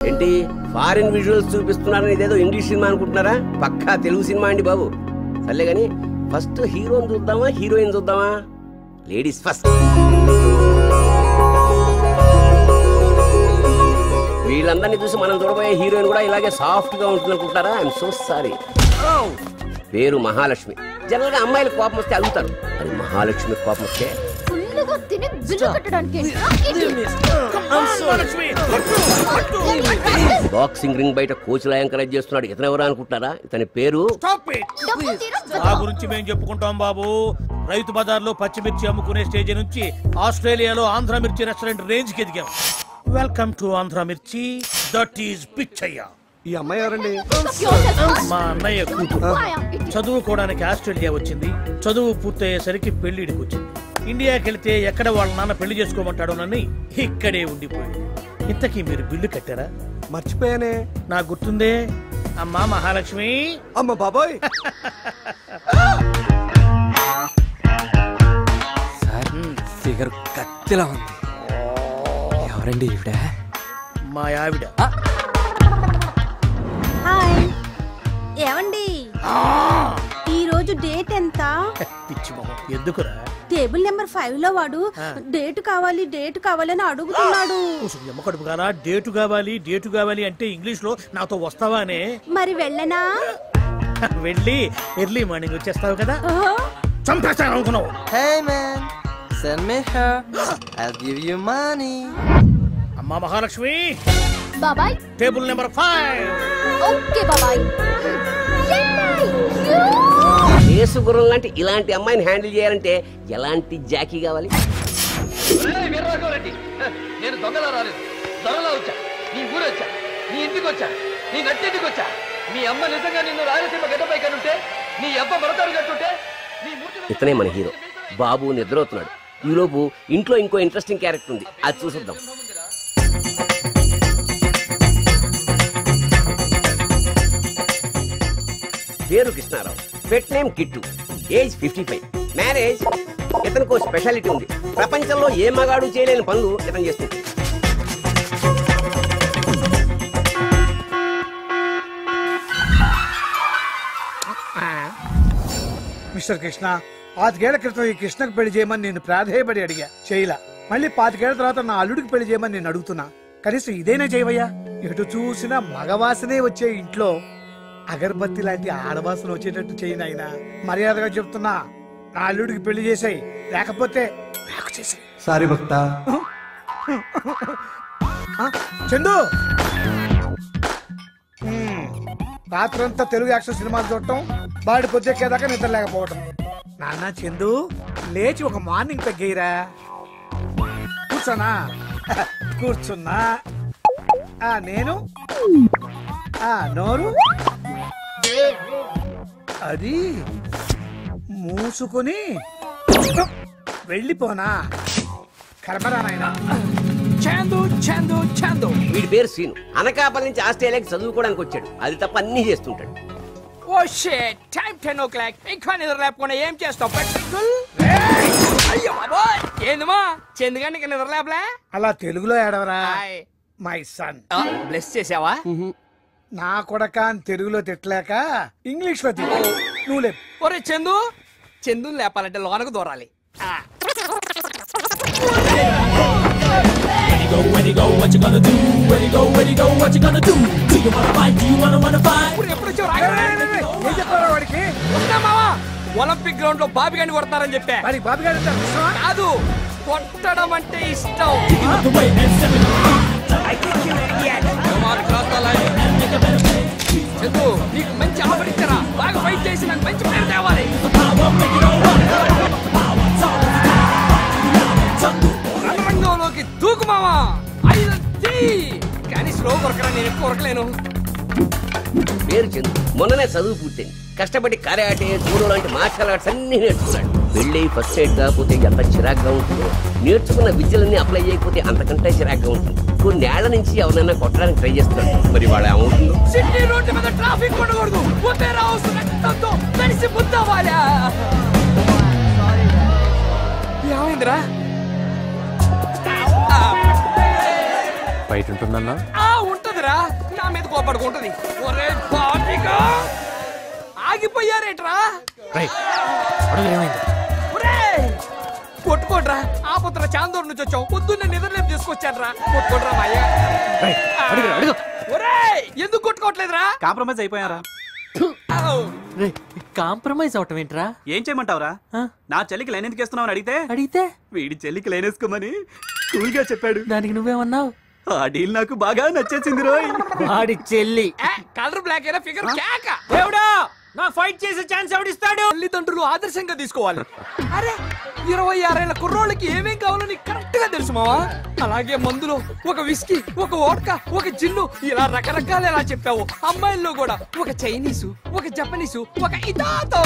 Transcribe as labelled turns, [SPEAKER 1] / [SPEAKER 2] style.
[SPEAKER 1] ఏంటి foreign visuals చూపిస్తున్నారని ఇదేదో ఇంగ్లీష్ సినిమా అనుకుంటున్నారా? పక్కా తెలుగు సినిమా అండి బాబు. సర్లే గాని ఫస్ట్ హీరోని చూద్దామా హీరోయిన్ చూద్దామా? Ladies first. వీళ్ళందరినీ చూసి మనం చూడబోయే హీరోయిన్ కూడా ఇలాగే సాఫ్ట్ గా ఉంటుంది అనుకుంటారా? I'm so sorry. పేరు మహాలక్ష్మి. జనరల్ గా అమ్మాయిలు కోపం వస్తే అడుగుతారు, అది మహాలక్ష్మి కోపం వస్తే బాక్సింగ్ రింగ్ బయట కోచ్లా ఎంకరేజ్ చేస్తున్నాడు. ఇతను ఎవరు అనుకుంటున్నారా? ఇతని పేరు.
[SPEAKER 2] ఆ గురించి మేము చెప్పుకుంటాం బాబు. రైతు బజార్లో పచ్చిమిర్చి అమ్ముకునే స్టేజ్ నుంచి ఆస్ట్రేలియాలో ఆంధ్ర మిర్చి రెస్టారెంట్ రేంజ్ కి ఎదిగాం. Welcome to Andhra Mirchi. That is Pichaiah.
[SPEAKER 3] ఈ అమ్మాయి ఎవరండి?
[SPEAKER 2] మా అన్నయ్య కూతురు. చదువుకోవడానికి ఆస్ట్రేలియా వచ్చింది. చదువు పూర్తయ్యేసరికి పెళ్లిడికి వచ్చింది. ఇండియాకి వెళ్తే ఎక్కడ వాళ్ళ నాన్న పెళ్లి చేసుకోమంటాడోనని ఇక్కడే ఉండిపోయింది. ఇంతకీ మీరు బిల్లు కట్టారా?
[SPEAKER 3] మర్చిపోయానే.
[SPEAKER 2] నాకు గుర్తుందే. అమ్మా మహాలక్ష్మి.
[SPEAKER 3] అమ్మ బాబాయ్.
[SPEAKER 4] ఫిగర్ కత్తిలా ఉంది. ఎవరండి ఈవిడ?
[SPEAKER 2] మా ఆవిడ.
[SPEAKER 5] హాయ్. ఏమండి ఈ రోజు డేట్ ఎంత?
[SPEAKER 2] పిచ్చి మొహం ఎందుకురా?
[SPEAKER 5] టేబుల్ నెంబర్ 5 లో వాడు డేట్ కావాలి అని అడుగుతున్నాడు.
[SPEAKER 2] ఎమ్మ కడుపు కాదా? డేటు కావాలి డేటు కావాలి అంటే ఇంగ్లీష్ లో నాతో వస్తావానే?
[SPEAKER 5] మరి వెళ్ళనా?
[SPEAKER 2] వెళ్ళి ఎర్లీ మార్నింగ్ వచ్చేస్తావు కదా. చంపేస్తాను అనుకున్నావు.
[SPEAKER 4] Hey man, send me her. I'll give you money.
[SPEAKER 2] అమ్మా మహాలక్ష్మి.
[SPEAKER 5] బాబాయ్.
[SPEAKER 2] Table number 5.
[SPEAKER 5] ఓకే బాబాయ్.
[SPEAKER 1] కేసు గుర్రం లాంటి ఇలాంటి అమ్మాయిని హ్యాండిల్ చేయాలంటే ఎలాంటి జాకీ కావాలి?
[SPEAKER 6] నేను దొంగలా రాలేదు, దొరలా వచ్చా. నీ ఊరు వచ్చా, నీ ఇంటికి వచ్చా, నీ నట్టింటికి వచ్చా. మీ అమ్మ నిజంగా నిన్ను రాయలసీమ గడ్డపై కనుంటే, నీ అబ్బ మరతాడు కట్టుంటే.
[SPEAKER 1] ఇతనే మన హీరో. బాబు నిద్రవుతున్నాడు. ఈలోపు ఇంట్లో ఇంకో ఇంట్రెస్టింగ్ క్యారెక్టర్ ఉంది, అది చూసొద్దాం. పేరు Krishna Rao. Pet name Kittu. Age 55. Marriage. ఇతనికి స్పెషాలిటీ ఉంది. ప్రపంచంలో ఏ మగాడు చేయలేని పనులు ఇతను చేస్తుంది.
[SPEAKER 7] మిస్టర్ కృష్ణ, 5 ఏళ్ల క్రితం ఈ కృష్ణకు పెళ్లి చేయమని నేను ప్రాధేయపడి అడిగా, చేయలా. మళ్ళీ 5 ఏళ్ల తర్వాత నా అల్లుడికి పెళ్లి చేయమని నేను అడుగుతున్నా. కనీసం ఇదైనా చేయవయ్యా. ఎటు చూసినా మగవాసనే వచ్చే ఇంట్లో అగరబత్తి లాంటి ఆడవాసన వచ్చేటట్టు చేయనైనా. మర్యాదగా చెప్తున్నా, నా అల్లుడికి పెళ్లి చేసాయి, లేకపోతే నాకు చేసాయి.
[SPEAKER 3] సారీ భక్త.
[SPEAKER 7] చందు, రాత్రంతా తెలుగు యాక్షన్ సినిమాలు చూడటం, బాడి పొద్దెక్కేదాకా నిద్ర లేకపోవటం. నాన్న చందు, లేచి ఒక మార్నింగ్ తగ్గేయరా. కూర్చోనా? కూర్చున్నా. నేను నోరు అది మూసుకుని వెళ్ళిపోనా? కర్మరా నాయనా.
[SPEAKER 4] చందు చందు చందు.
[SPEAKER 1] వీడి పేరు సీను. అనకాపల్లి నుంచి ఆస్ట్రేలియాకి చదువుకోవడానికి వచ్చాడు. అది తప్ప అన్ని చేస్తుంటాడు.
[SPEAKER 4] Oh shit, time 10 o'clock. ఇంకా నిద్ర లేకపోతే ఏం చేస్తావు? అయ్యో బాబోయ్, ఏందమ్మా చందుగాని నిద్ర లేపలే?
[SPEAKER 7] అలా తెలుగులో ఏడవరా. My son.
[SPEAKER 4] బ్లెస్ చేసావా?
[SPEAKER 7] నా కొడక అని తెలుగులో తిట్టలేక ఇంగ్లీష్ లో తిట్టు. నువ్వు లేపు.
[SPEAKER 4] ఒరే చందు, చందుని లేపాలంటే లోనకు దూరాలి. ఒలింపిక్ గ్రౌండ్ లో బాబిగాని కొడతారని చెప్పా. కాదు, కొట్టడం అంటే ఇష్టం. చందు, నీకు మంచి ఆఫర్ ఇచ్చారా? బాగా ఫైట్ చేసి నాకు మంచి పేరు తేవాలి. రంగంలోకి దూకు మావా. కానీ స్లో కొరకరా, నేను ఎక్కువ కొరకలేను.
[SPEAKER 1] పేరు చందు. మొన్ననే చదువు పూర్తయింది. కష్టపడి కరాటే, జూడో లాంటి మార్షల్ ఆర్ట్స్ అన్ని నేర్చుకున్నాడు. పెళ్ళి ఫస్ట్ ఎయిడ్ కాకపోతే ఎంత చిరాగ్గా ఉంటుందో, నేర్చుకున్న విద్యలన్నీ అప్లై చేయకపోతే అంతకంటే చిరాగ్గా ఉంటుంది. కొన్నేళ్ల నుంచి ఎవరైనా కొట్టడానికి ట్రై చేస్తున్నాడు. మరి వాడు ఏమవుతుందో.
[SPEAKER 4] సిటీ రోడ్డు మీద ట్రాఫిక్ ఉండకూడదు. ఏమైందిరా? ఫైట్ ఉంటుందన్నా? ఉంటదిరా. కోపడుకుంటది. ఒరే పాపిగా ఆగిపోయారేట్రా? కొట్టుకోట్రా, ఆపత్ర చాందూరు నుంచి వచ్చాం, పొద్దున్న నిద్రలేపు తీసుకొచ్చాడ్రా. కొట్టుకోట్రా మాయ. ఒరే ఎందుకు కొట్టుకోవట్లేదురా?
[SPEAKER 8] కాంప్రమైజ్ అయిపోయారా?
[SPEAKER 6] కాంప్రమైజ్ అవటం ఏంట్రా?
[SPEAKER 8] ఏం చేయమంటావురా? నా చెల్లికి లైన్ ఎందుకు వేస్తున్నావు అడిగితే వీడి చెల్లికి లైన్ వేసుకోమని కూల్ గా చెప్పాడు.
[SPEAKER 6] దానికి నువ్వేమన్నావు?
[SPEAKER 8] ఆ డీల్ నాకు బాగా నచ్చేసింది రోయ్.
[SPEAKER 6] వాడి చెల్లి
[SPEAKER 4] కలర్ బ్లాక్ అయినా ఫిగర్ కేక.
[SPEAKER 6] దేవుడా, నా ఫైట్ చేసే ఛాన్స్ ఎవడిస్తాడు?
[SPEAKER 4] తల్లిదండ్రులు ఆదర్శంగా తీసుకోవాలి. అరే 26 ఏళ్ల కుర్రోళ్ళకి ఏమేం కావాలని కరెక్ట్ గా తెలుసు మావా. అలాగే మందులో ఒక విస్కీ, ఒక వోడ్కా, ఒక జిన్ను, ఇలా రకరకాలు ఎలా చెప్పావు. అమ్మాయిల్లో కూడా ఒక చైనీసు, ఒక జపనీసు, ఒక ఇతాతో